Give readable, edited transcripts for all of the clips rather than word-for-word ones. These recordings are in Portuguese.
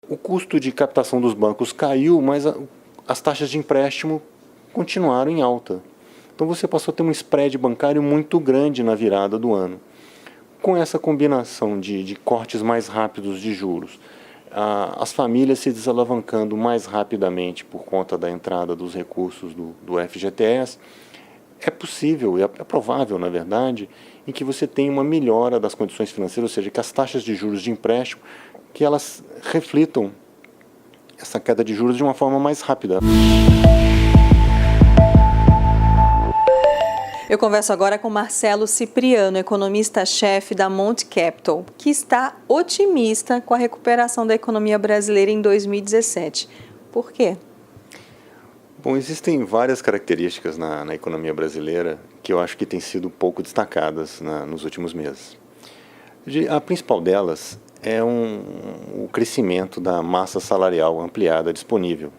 o custo de captação dos bancos caiu, mas as taxas de empréstimo continuaram em alta. Então você passou a ter um spread bancário muito grande na virada do ano. Com essa combinação de cortes mais rápidos de juros, as famílias se desalavancando mais rapidamente por conta da entrada dos recursos do FGTS, é possível, é provável, na verdade, em que você tenha uma melhora das condições financeiras, ou seja, que as taxas de juros de empréstimo, que elas reflitam essa queda de juros de uma forma mais rápida. Eu converso agora com Marcelo Cipriano, economista-chefe da Monte Capital, que está otimista com a recuperação da economia brasileira em 2017. Por quê? Bom, existem várias características na economia brasileira que eu acho que têm sido pouco destacadas nos últimos meses. A principal delas é o crescimento da massa salarial ampliada disponível.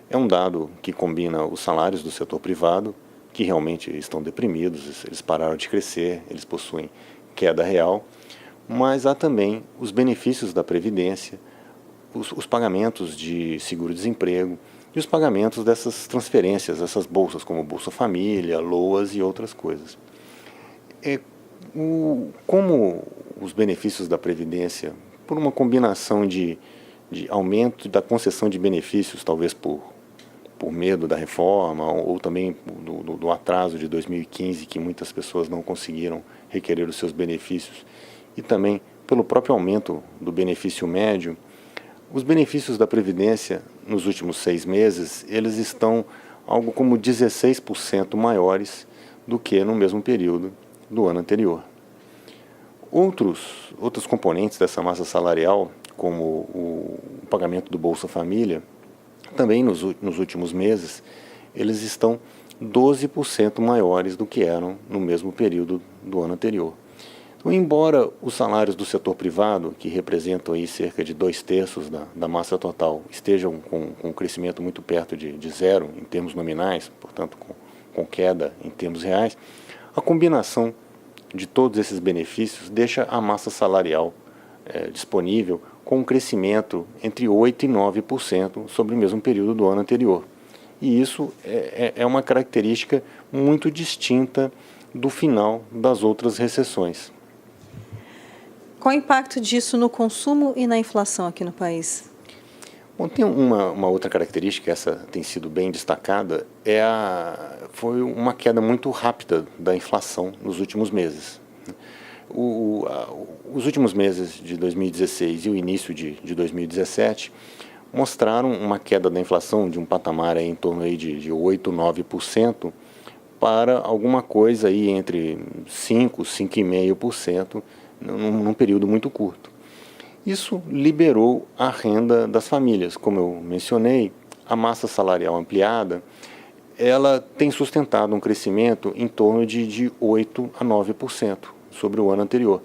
É um dado que combina os salários do setor privado, que realmente estão deprimidos, eles pararam de crescer, eles possuem queda real, mas há também os benefícios da Previdência, os pagamentos de seguro-desemprego e os pagamentos dessas transferências, essas bolsas, como Bolsa Família, LOAS e outras coisas. Como os benefícios da Previdência, por uma combinação de aumento da concessão de benefícios, talvez por medo da reforma ou também do atraso de 2015, que muitas pessoas não conseguiram requerer os seus benefícios, e também pelo próprio aumento do benefício médio, os benefícios da Previdência nos últimos 6 meses, eles estão algo como 16% maiores do que no mesmo período do ano anterior. Outros componentes dessa massa salarial, como o pagamento do Bolsa Família, também nos últimos meses, eles estão 12% maiores do que eram no mesmo período do ano anterior. Então, embora os salários do setor privado, que representam aí cerca de 2/3 da massa total, estejam com um crescimento muito perto de zero em termos nominais, portanto com queda em termos reais, a combinação de todos esses benefícios deixa a massa salarial disponível com um crescimento entre 8% e 9% sobre o mesmo período do ano anterior. E isso é uma característica muito distinta do final das outras recessões. Qual o impacto disso no consumo e na inflação aqui no país? Bom, tem uma outra característica, essa tem sido bem destacada, foi uma queda muito rápida da inflação nos últimos meses. Os últimos meses de 2016 e o início de 2017 mostraram uma queda da inflação de um patamar em torno aí de 8%, 9% para alguma coisa aí entre 5%, 5,5% num período muito curto. Isso liberou a renda das famílias. Como eu mencionei, a massa salarial ampliada, ela tem sustentado um crescimento em torno de 8% a 9% sobre o ano anterior.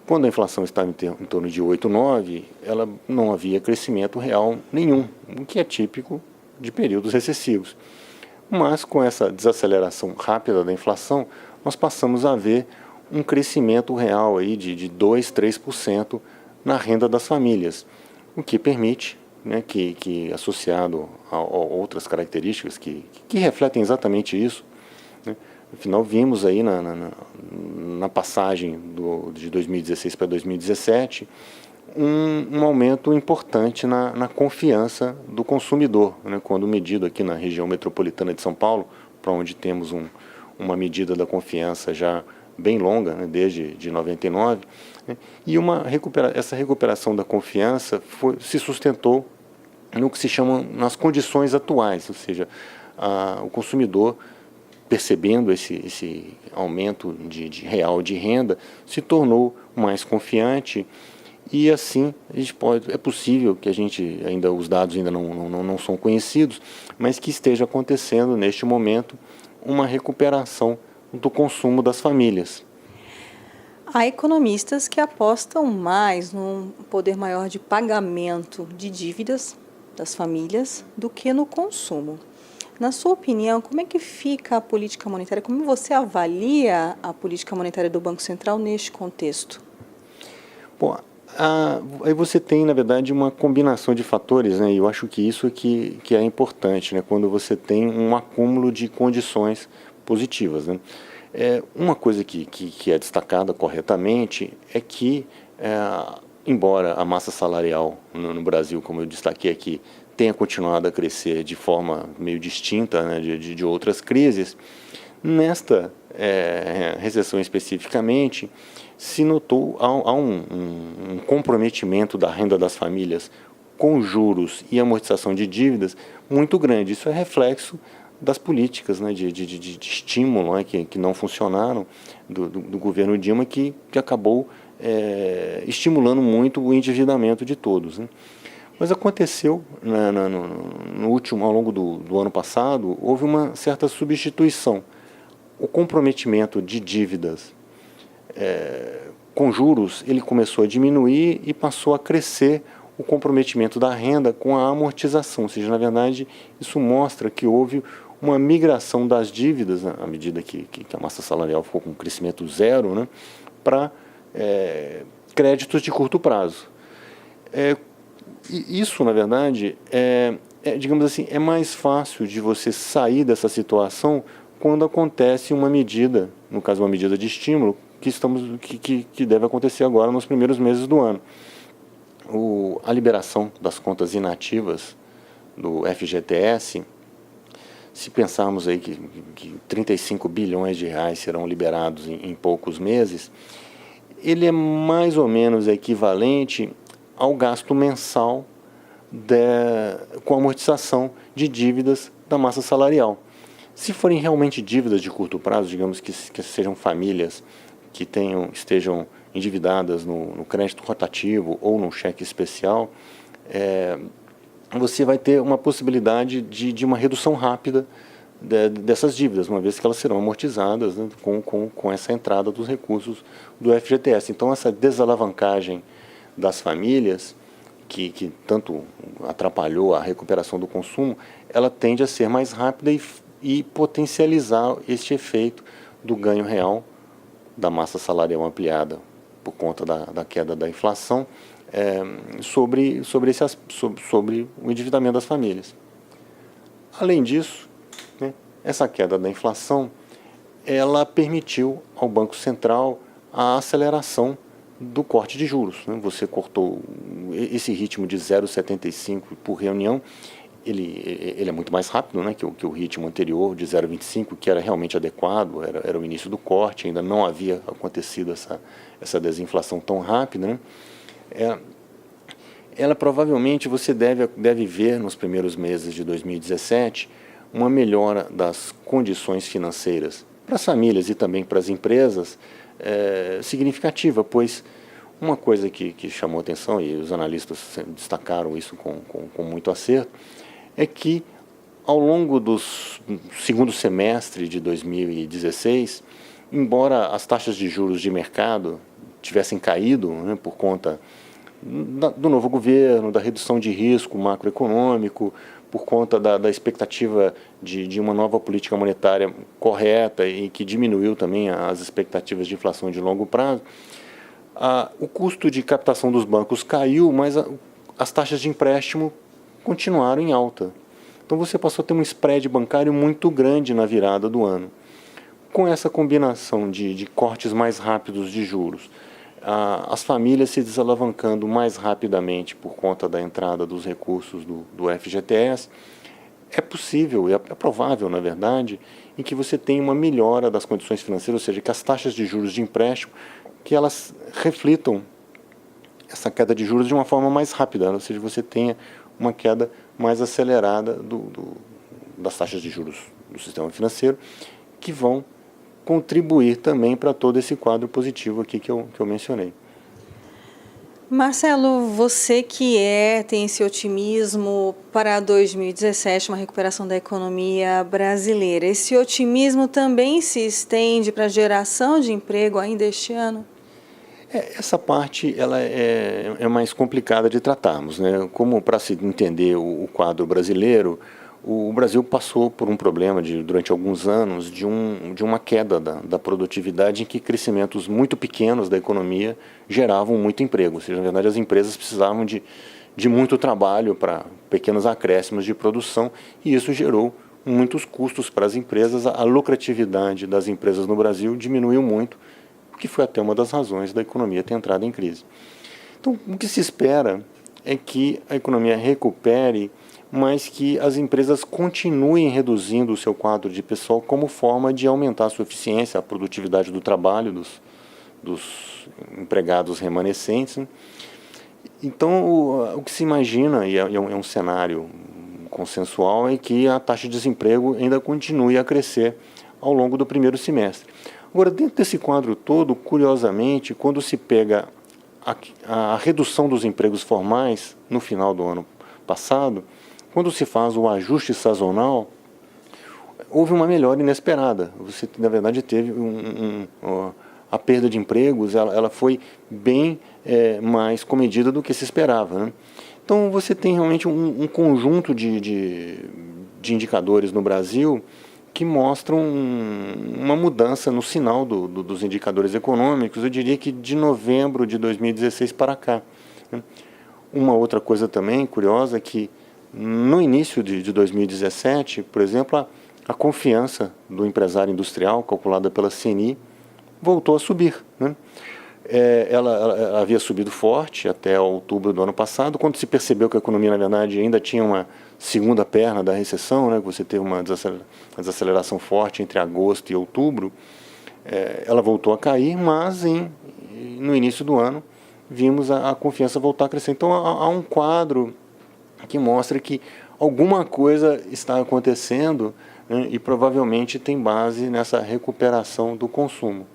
Quando a inflação está em torno de 8, 9, ela não havia crescimento real nenhum, o que é típico de períodos recessivos. Mas com essa desaceleração rápida da inflação, nós passamos a ver um crescimento real aí de 2, 3% na renda das famílias, o que permite, né, que associado a outras características que refletem exatamente isso, né, afinal vimos aí na passagem de 2016 para 2017 um aumento importante na confiança do consumidor, né, quando medido aqui na região metropolitana de São Paulo, para onde temos uma medida da confiança já bem longa, né, desde de 99, né, e essa recuperação da confiança se sustentou no que se chama nas condições atuais, ou seja, o consumidor, percebendo esse aumento real de renda, se tornou mais confiante e assim é possível que os dados ainda não são conhecidos, mas que esteja acontecendo neste momento uma recuperação do consumo das famílias. Há economistas que apostam mais num poder maior de pagamento de dívidas das famílias do que no consumo. Na sua opinião, como é que fica a política monetária? Como você avalia a política monetária do Banco Central neste contexto? Bom, Aí você tem, na verdade, uma combinação de fatores, né? E eu acho que isso que é importante, né? Quando você tem um acúmulo de condições positivas, né? Uma coisa que é destacada corretamente é que, embora a massa salarial no Brasil, como eu destaquei aqui, tenha continuado a crescer de forma meio distinta, né, de outras crises, nesta recessão especificamente, se notou há um comprometimento da renda das famílias com juros e amortização de dívidas muito grande. Isso é reflexo das políticas, né, de estímulo, né, que não funcionaram do governo Dilma, que acabou estimulando muito o endividamento de todos, né. Mas aconteceu, ao longo do ano passado, houve uma certa substituição. O comprometimento de dívidas com juros, ele começou a diminuir e passou a crescer o comprometimento da renda com a amortização. Ou seja, na verdade, isso mostra que houve uma migração das dívidas, né, à medida que a massa salarial ficou com crescimento zero, né, para créditos de curto prazo. Isso, na verdade, digamos assim, é mais fácil de você sair dessa situação quando acontece uma medida, no caso uma medida de estímulo, que deve acontecer agora nos primeiros meses do ano. A liberação das contas inativas do FGTS, se pensarmos aí que 35 bilhões de reais serão liberados em poucos meses, ele é mais ou menos equivalente ao gasto mensal com a amortização de dívidas da massa salarial. Se forem realmente dívidas de curto prazo, digamos que sejam famílias que estejam endividadas no crédito rotativo ou no cheque especial, você vai ter uma possibilidade de uma redução rápida dessas dívidas, uma vez que elas serão amortizadas, né, com essa entrada dos recursos do FGTS. Então, essa desalavancagem das famílias, que tanto atrapalhou a recuperação do consumo, ela tende a ser mais rápida e potencializar este efeito do ganho real da massa salarial ampliada por conta da queda da inflação sobre o endividamento das famílias. Além disso, né, essa queda da inflação, ela permitiu ao Banco Central a aceleração do corte de juros, né? Você cortou esse ritmo de 0,75 por reunião, ele é muito mais rápido, né, que o ritmo anterior de 0,25, que era realmente adequado, era o início do corte, ainda não havia acontecido essa desinflação tão rápida, né? Ela provavelmente você deve ver nos primeiros meses de 2017 uma melhora das condições financeiras para as famílias e também para as empresas significativa, pois uma coisa que chamou atenção, e os analistas destacaram isso com muito acerto, é que ao longo do segundo semestre de 2016, embora as taxas de juros de mercado tivessem caído, né, por conta do novo governo, da redução de risco macroeconômico, por conta da expectativa de uma nova política monetária correta e que diminuiu também as expectativas de inflação de longo prazo, o custo de captação dos bancos caiu, mas as taxas de empréstimo continuaram em alta. Então você passou a ter um spread bancário muito grande na virada do ano. Com essa combinação de cortes mais rápidos de juros, as famílias se desalavancando mais rapidamente por conta da entrada dos recursos do FGTS, é possível, é provável, na verdade, em que você tenha uma melhora das condições financeiras, ou seja, que as taxas de juros de empréstimo, que elas reflitam essa queda de juros de uma forma mais rápida, ou seja, você tenha uma queda mais acelerada das taxas de juros do sistema financeiro, que vão contribuir também para todo esse quadro positivo aqui que eu mencionei. Marcelo, você que tem esse otimismo para 2017, uma recuperação da economia brasileira, esse otimismo também se estende para a geração de emprego ainda este ano? Essa parte ela é mais complicada de tratarmos, né? Como para se entender o quadro brasileiro, o Brasil passou por um problema durante alguns anos de uma queda da produtividade, em que crescimentos muito pequenos da economia geravam muito emprego. Ou seja, na verdade, as empresas precisavam de muito trabalho para pequenos acréscimos de produção, e isso gerou muitos custos para as empresas. A lucratividade das empresas no Brasil diminuiu muito, o que foi até uma das razões da economia ter entrado em crise. Então, o que se espera é que a economia recupere, mas que as empresas continuem reduzindo o seu quadro de pessoal como forma de aumentar a sua eficiência, a produtividade do trabalho dos empregados remanescentes. Então, o que se imagina, e é um cenário consensual, é que a taxa de desemprego ainda continue a crescer ao longo do primeiro semestre. Agora, dentro desse quadro todo, curiosamente, quando se pega a redução dos empregos formais no final do ano passado, quando se faz o ajuste sazonal, houve uma melhora inesperada. Você, na verdade, teve a perda de empregos, ela foi bem mais comedida do que se esperava, né? Então, você tem realmente um conjunto de indicadores no Brasil que mostram uma mudança no sinal dos indicadores econômicos, eu diria que de novembro de 2016 para cá, né? Uma outra coisa também curiosa é que no início de 2017, por exemplo, a confiança do empresário industrial, calculada pela CNI, voltou a subir, né? Ela havia subido forte até outubro do ano passado, quando se percebeu que a economia, na verdade, ainda tinha uma segunda perna da recessão, né? Você teve uma desaceleração forte entre agosto e outubro, ela voltou a cair, mas no início do ano vimos a confiança voltar a crescer. Então há um quadro que mostra que alguma coisa está acontecendo, né? E provavelmente tem base nessa recuperação do consumo.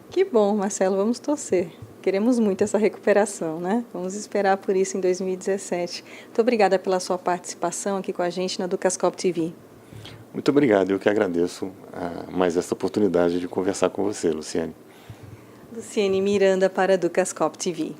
Que bom, Marcelo, vamos torcer. Queremos muito essa recuperação, né? Vamos esperar por isso em 2017. Muito obrigada pela sua participação aqui com a gente na Ducascope TV. Muito obrigado, eu que agradeço mais essa oportunidade de conversar com você, Luciane. Luciane Miranda para a Ducascope TV.